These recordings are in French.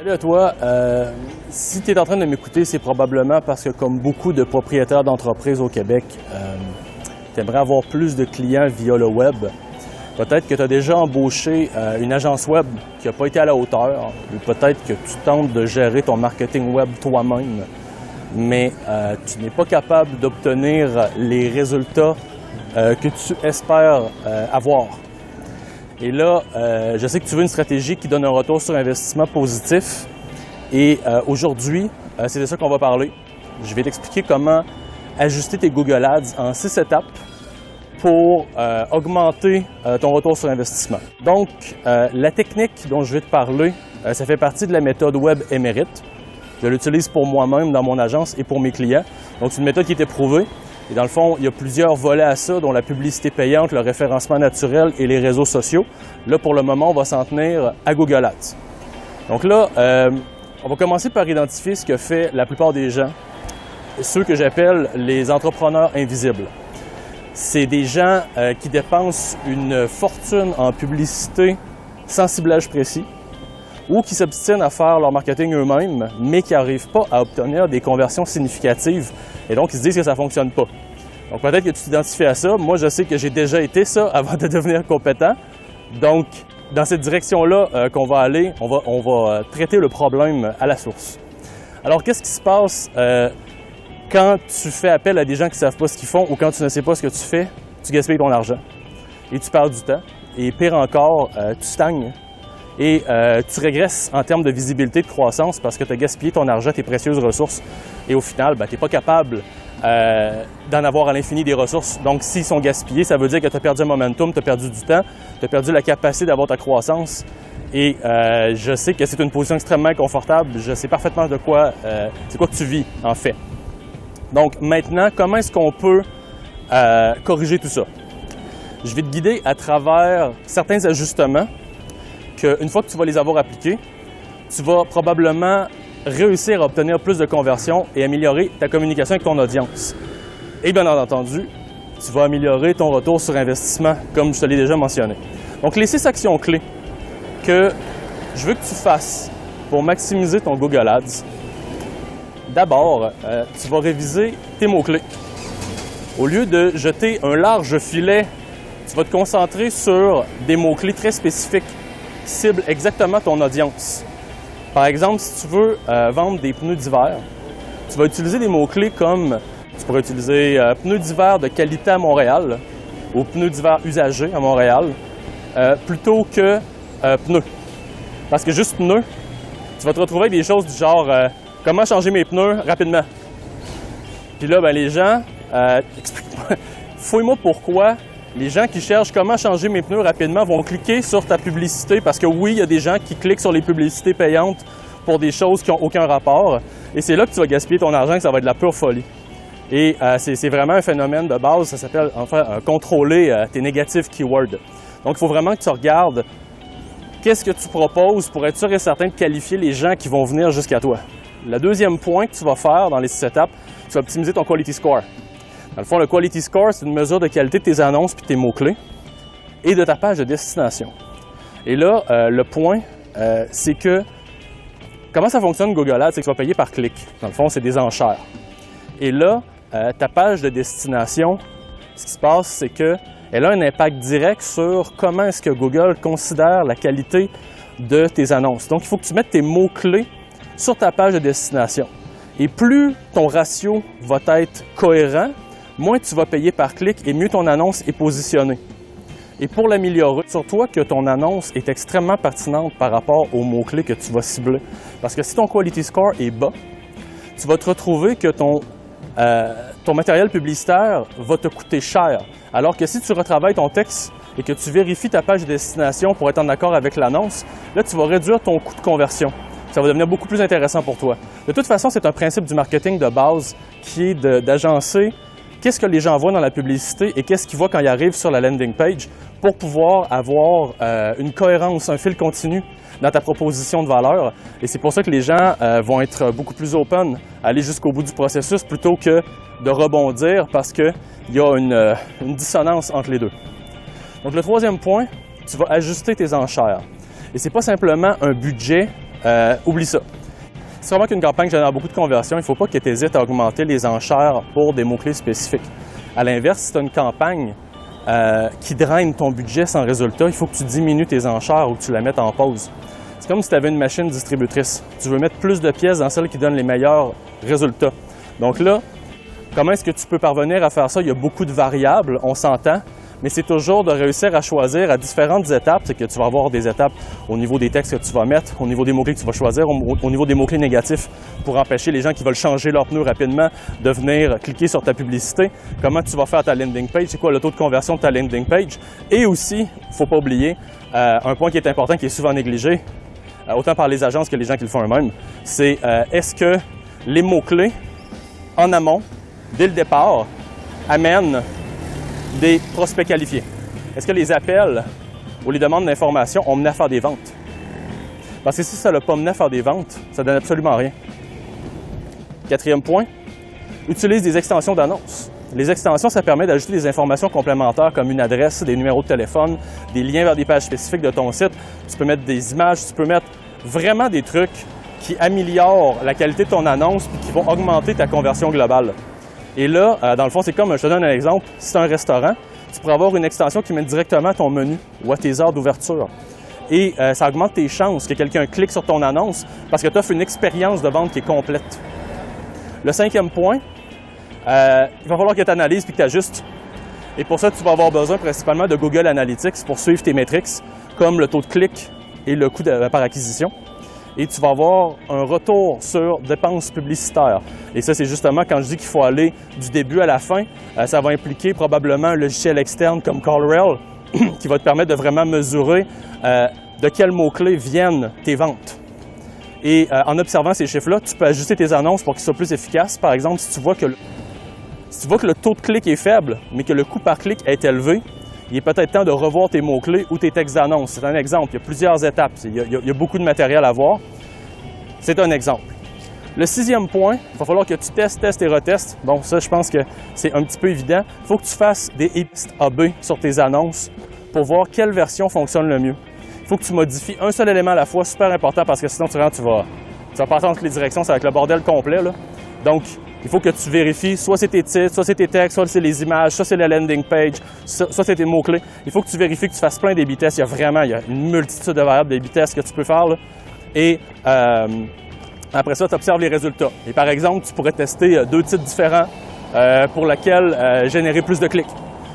Salut à toi. Si tu es en train de m'écouter, c'est probablement parce que, comme beaucoup de propriétaires d'entreprises au Québec, tu aimerais avoir plus de clients via le web. Peut-être que tu as déjà embauché une agence web qui n'a pas été à la hauteur, ou peut-être que tu tentes de gérer ton marketing web toi-même, mais tu n'es pas capable d'obtenir les résultats que tu espères avoir. Et là, je sais que tu veux une stratégie qui donne un retour sur investissement positif. Et aujourd'hui, c'est de ça qu'on va parler. Je vais t'expliquer comment ajuster tes Google Ads en 6 étapes pour augmenter ton retour sur investissement. Donc, la technique dont je vais te parler, ça fait partie de la méthode Web Émérite. Je l'utilise pour moi-même dans mon agence et pour mes clients. Donc, c'est une méthode qui est éprouvée. Et dans le fond, il y a plusieurs volets à ça, dont la publicité payante, le référencement naturel et les réseaux sociaux. Là, pour le moment, on va s'en tenir à Google Ads. Donc là, on va commencer par identifier ce que fait la plupart des gens, ceux que j'appelle les entrepreneurs invisibles. C'est des gens qui dépensent une fortune en publicité sans ciblage précis ou qui s'obstinent à faire leur marketing eux-mêmes, mais qui n'arrivent pas à obtenir des conversions significatives. Et donc, ils se disent que ça ne fonctionne pas. Donc, peut-être que tu t'identifies à ça. Moi, je sais que j'ai déjà été ça avant de devenir compétent. Donc, dans cette direction-là qu'on va aller, on va traiter le problème à la source. Alors, qu'est-ce qui se passe quand tu fais appel à des gens qui ne savent pas ce qu'ils font ou quand tu ne sais pas ce que tu fais? Tu gaspilles ton argent et tu perds du temps. Et pire encore, tu stagnes. Et tu régresses en termes de visibilité, de croissance parce que tu as gaspillé ton argent, tes précieuses ressources. Et au final, tu n'es pas capable d'en avoir à l'infini des ressources. Donc, s'ils sont gaspillés, ça veut dire que tu as perdu un momentum, tu as perdu du temps, tu as perdu la capacité d'avoir ta croissance. Et je sais que c'est une position extrêmement inconfortable. Je sais parfaitement de quoi, c'est quoi que tu vis, en fait. Donc, maintenant, comment est-ce qu'on peut corriger tout ça? Je vais te guider à travers certains ajustements qu'une fois que tu vas les avoir appliqués, tu vas probablement réussir à obtenir plus de conversions et améliorer ta communication avec ton audience. Et bien entendu, tu vas améliorer ton retour sur investissement, comme je te l'ai déjà mentionné. Donc, les 6 actions clés que je veux que tu fasses pour maximiser ton Google Ads, d'abord, tu vas réviser tes mots-clés. Au lieu de jeter un large filet, tu vas te concentrer sur des mots-clés très spécifiques qui ciblent exactement ton audience. Par exemple, si tu veux vendre des pneus d'hiver, tu vas utiliser des mots-clés comme, tu pourrais utiliser pneus d'hiver de qualité à Montréal ou pneus d'hiver usagés à Montréal, plutôt que pneus. Parce que juste pneus, tu vas te retrouver avec des choses du genre comment changer mes pneus rapidement. Puis là, les gens, fouille-moi pourquoi les gens qui cherchent comment changer mes pneus rapidement vont cliquer sur ta publicité parce que oui, il y a des gens qui cliquent sur les publicités payantes pour des choses qui n'ont aucun rapport. Et c'est là que tu vas gaspiller ton argent, que ça va être de la pure folie. Et c'est vraiment un phénomène de base, ça s'appelle enfin contrôler tes négatifs keywords. Donc, il faut vraiment que tu regardes qu'est-ce que tu proposes pour être sûr et certain de qualifier les gens qui vont venir jusqu'à toi. Le deuxième point que tu vas faire dans les 6 étapes, tu vas optimiser ton quality score. Dans le fond, le Quality Score, c'est une mesure de qualité de tes annonces puis tes mots-clés et de ta page de destination. Et là, le point, c'est que comment ça fonctionne Google Ads, c'est que tu vas payer par clic. Dans le fond, c'est des enchères. Et là, ta page de destination, ce qui se passe, c'est qu'elle a un impact direct sur comment est-ce que Google considère la qualité de tes annonces. Donc, il faut que tu mettes tes mots-clés sur ta page de destination. Et plus ton ratio va être cohérent, moins tu vas payer par clic et mieux ton annonce est positionnée. Et pour l'améliorer, assure-toi que ton annonce est extrêmement pertinente par rapport aux mots-clés que tu vas cibler. Parce que si ton quality score est bas, tu vas te retrouver que ton matériel publicitaire va te coûter cher. Alors que si tu retravailles ton texte et que tu vérifies ta page de destination pour être en accord avec l'annonce, là, tu vas réduire ton coût de conversion. Ça va devenir beaucoup plus intéressant pour toi. De toute façon, c'est un principe du marketing de base qui est d'agencer qu'est-ce que les gens voient dans la publicité et qu'est-ce qu'ils voient quand ils arrivent sur la landing page pour pouvoir avoir une cohérence, un fil continu dans ta proposition de valeur. Et c'est pour ça que les gens vont être beaucoup plus open à aller jusqu'au bout du processus plutôt que de rebondir parce qu'il y a une dissonance entre les deux. Donc, le troisième point, tu vas ajuster tes enchères. Et ce n'est pas simplement un budget oublie ça. Si vraiment qu'une campagne génère beaucoup de conversions, il ne faut pas que tu hésites à augmenter les enchères pour des mots-clés spécifiques. À l'inverse, si tu as une campagne qui draine ton budget sans résultat, il faut que tu diminues tes enchères ou que tu la mettes en pause. C'est comme si tu avais une machine distributrice. Tu veux mettre plus de pièces dans celle qui donne les meilleurs résultats. Donc là, comment est-ce que tu peux parvenir à faire ça? Il y a beaucoup de variables, on s'entend, mais c'est toujours de réussir à choisir à différentes étapes. C'est que tu vas avoir des étapes au niveau des textes que tu vas mettre, au niveau des mots-clés que tu vas choisir, au niveau des mots-clés négatifs pour empêcher les gens qui veulent changer leurs pneus rapidement de venir cliquer sur ta publicité. Comment tu vas faire ta landing page, c'est quoi le taux de conversion de ta landing page. Et aussi, il ne faut pas oublier, un point qui est important, qui est souvent négligé, autant par les agences que les gens qui le font eux-mêmes, c'est est-ce que les mots-clés en amont, dès le départ, amènent des prospects qualifiés? Est-ce que les appels ou les demandes d'information ont mené à faire des ventes? Parce que si ça n'a pas mené à faire des ventes, ça ne donne absolument rien. Quatrième point, utilise des extensions d'annonces. Les extensions, ça permet d'ajouter des informations complémentaires comme une adresse, des numéros de téléphone, des liens vers des pages spécifiques de ton site. Tu peux mettre des images, tu peux mettre vraiment des trucs qui améliorent la qualité de ton annonce et qui vont augmenter ta conversion globale. Et là, dans le fond, c'est comme, je te donne un exemple, si c'est un restaurant, tu pourrais avoir une extension qui mène directement à ton menu ou à tes heures d'ouverture. Et ça augmente tes chances que quelqu'un clique sur ton annonce parce que tu offres une expérience de vente qui est complète. Le cinquième point, il va falloir que tu analyses puis que tu ajustes. Et pour ça, tu vas avoir besoin principalement de Google Analytics pour suivre tes métriques, comme le taux de clic et le coût par acquisition. Et tu vas avoir un retour sur dépenses publicitaires. Et ça, c'est justement quand je dis qu'il faut aller du début à la fin, ça va impliquer probablement un logiciel externe comme CallRail qui va te permettre de vraiment mesurer de quels mots-clés viennent tes ventes. Et en observant ces chiffres-là, tu peux ajuster tes annonces pour qu'ils soient plus efficaces. Par exemple, si tu vois que le taux de clic est faible, mais que le coût par clic est élevé, il est peut-être temps de revoir tes mots-clés ou tes textes d'annonce. C'est un exemple. Il y a plusieurs étapes. Il y a beaucoup de matériel à voir. C'est un exemple. Le sixième point, il va falloir que tu testes et retestes. Bon, ça, je pense que c'est un petit peu évident. Il faut que tu fasses des tests A/B sur tes annonces pour voir quelle version fonctionne le mieux. Il faut que tu modifies un seul élément à la fois, super important, parce que sinon, tu vas partir dans toutes les directions, ça va être le bordel complet, là. Donc, il faut que tu vérifies, soit c'est tes titres, soit c'est tes textes, soit c'est les images, soit c'est la landing page, soit c'est tes mots-clés. Il faut que tu vérifies que tu fasses plein d'A/B tests. Il y a une multitude de variables d'A/B tests que tu peux faire, là. Et après ça, tu observes les résultats. Et par exemple, tu pourrais tester 2 titres différents pour lesquels générer plus de clics.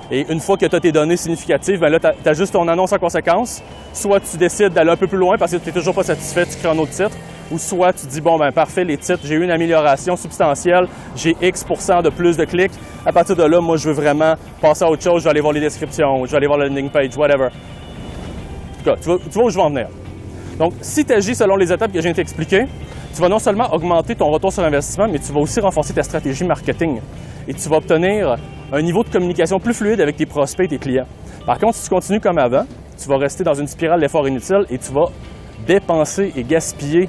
Et une fois que tu as tes données significatives, bien là, tu ajustes ton annonce en conséquence. Soit tu décides d'aller un peu plus loin parce que tu n'es toujours pas satisfait, tu crées un autre titre. Ou soit tu dis, bon, ben parfait, les titres, j'ai eu une amélioration substantielle, j'ai X% de plus de clics. À partir de là, moi, je veux vraiment passer à autre chose. Je vais aller voir les descriptions, je vais aller voir la landing page, whatever. En tout cas, tu vois où je veux en venir. Donc, si tu agis selon les étapes que je viens de t'expliquer, tu vas non seulement augmenter ton retour sur investissement, mais tu vas aussi renforcer ta stratégie marketing. Et tu vas obtenir un niveau de communication plus fluide avec tes prospects et tes clients. Par contre, si tu continues comme avant, tu vas rester dans une spirale d'efforts inutiles et tu vas dépenser et gaspiller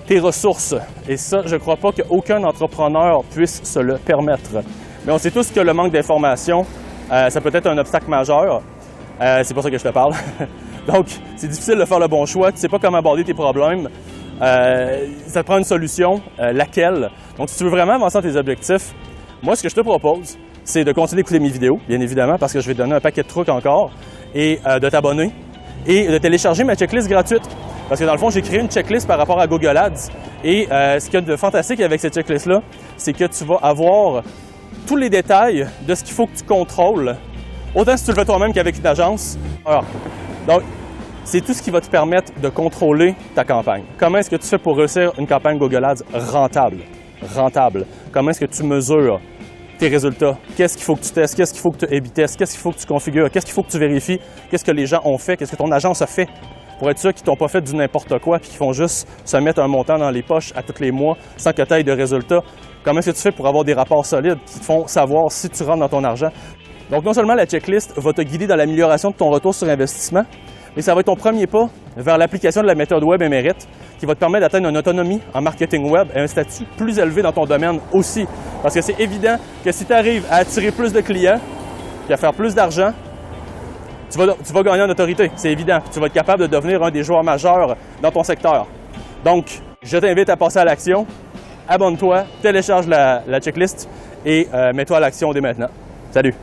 tes ressources. Et ça, je ne crois pas qu'aucun entrepreneur puisse se le permettre. Mais on sait tous que le manque d'information, ça peut être un obstacle majeur. C'est pour ça que je te parle. Donc, c'est difficile de faire le bon choix. Tu ne sais pas comment aborder tes problèmes. Ça te prend une solution. Laquelle? Donc, si tu veux vraiment avancer dans tes objectifs, moi, ce que je te propose, c'est de continuer d'écouter mes vidéos, bien évidemment, parce que je vais te donner un paquet de trucs encore, et de t'abonner, et de télécharger ma checklist gratuite. Parce que dans le fond, j'ai créé une checklist par rapport à Google Ads. Et ce qu'il y a de fantastique avec cette checklist-là, c'est que tu vas avoir tous les détails de ce qu'il faut que tu contrôles, autant si tu le fais toi-même qu'avec une agence. Alors, donc, c'est tout ce qui va te permettre de contrôler ta campagne. Comment est-ce que tu fais pour réussir une campagne Google Ads rentable? Comment est-ce que tu mesures tes résultats? Qu'est-ce qu'il faut que tu testes? Qu'est-ce qu'il faut que tu A/B testes? Qu'est-ce qu'il faut que tu configures? Qu'est-ce qu'il faut que tu vérifies? Qu'est-ce que les gens ont fait? Qu'est-ce que ton agence a fait? Pour être sûr qu'ils t'ont pas fait du n'importe quoi puis qu'ils font juste se mettre un montant dans les poches à tous les mois sans que tu aies de résultats. Comment est-ce que tu fais pour avoir des rapports solides qui te font savoir si tu rentres dans ton argent? Donc, non seulement la checklist va te guider dans l'amélioration de ton retour sur investissement, mais ça va être ton premier pas vers l'application de la méthode web Émérite qui va te permettre d'atteindre une autonomie en marketing web et un statut plus élevé dans ton domaine aussi. Parce que c'est évident que si tu arrives à attirer plus de clients et à faire plus d'argent, tu vas gagner en autorité, c'est évident. Tu vas être capable de devenir un des joueurs majeurs dans ton secteur. Donc, je t'invite à passer à l'action. Abonne-toi, télécharge la checklist et mets-toi à l'action dès maintenant. Salut!